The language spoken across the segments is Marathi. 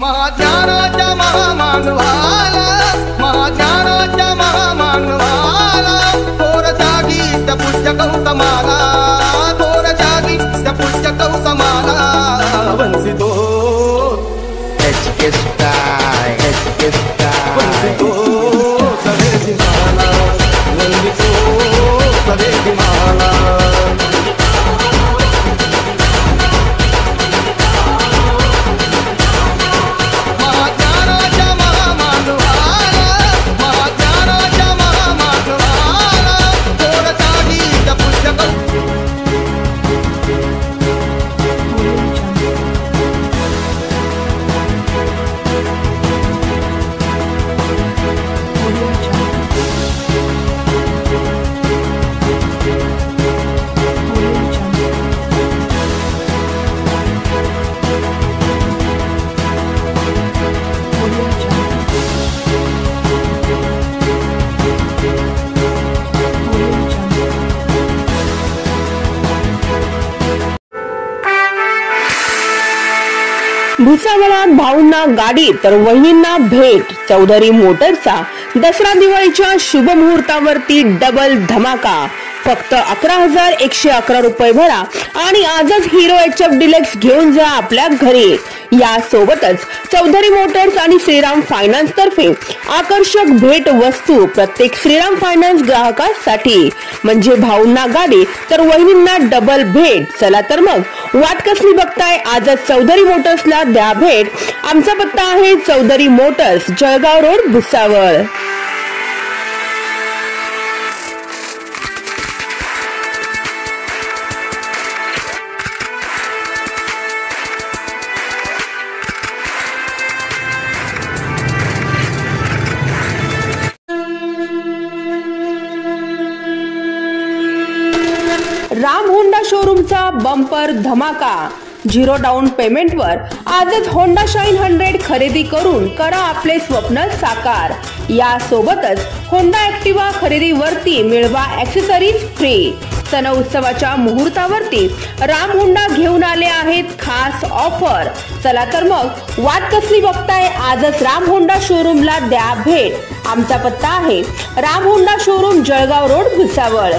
महाज्ञानाच्या महामानवाला, महाज्ञानाच्या महामानवाला, थोर जागी त्या पूज्य गौतमाला, थोर जागी त्या पूज्य गौतमाला वंदितो वंदितो सवेदी माला, वंदितो सवेदी माला. भुसावळात भाऊंना गाडी तर वहिनींना भेट. चौधरी मोटर्सचा दसरा दिवाळीच्या शुभ मुहूर्तावरती डबल धमाका. फक्त 11,111 रुपये भरा आणि आजच हिरो HF डिलक्स घेऊन जा आपल्या घरी. यासोबतच चौधरी मोटर्स आणि श्रीराम फायनान्स तर्फे आकर्षक भेट वस्तू प्रत्येक श्रीराम फायनान्स ग्राहकासाठी. म्हणजे भाऊंना गाडी तर वहिनींना डबल भेट. चला तर मग वाट कसली बघताय, आजच चौधरी मोटर्सला द्या भेट. आमचा पत्ता आहे Chaudhari motors, Jalgaon road, Bhusawal. Ram Honda शोरूमचा बंपर धमाका. 0 डाऊन पेमेंटवर आजच होंडा शाईन 100 खरेदी करून करा आपले स्वप्न साकार. यासोबतच होंडा ऍक्टिवा खरेदीवरती मिळवा ॲक्सेसरीज फ्री. सण उत्सवाच्या मुहूर्तावरती राम होंडा घेऊन आले आहेत खास ऑफर. चला तर मग वाट कसली बघताय, आजच राम होंडा शोरूमला द्या भेट. आमचा पत्ता आहे Ram Honda showroom, Jalgaon road, Bhusawal.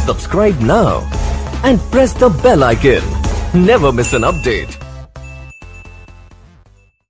Subscribe now and press the bell icon. Never miss an update.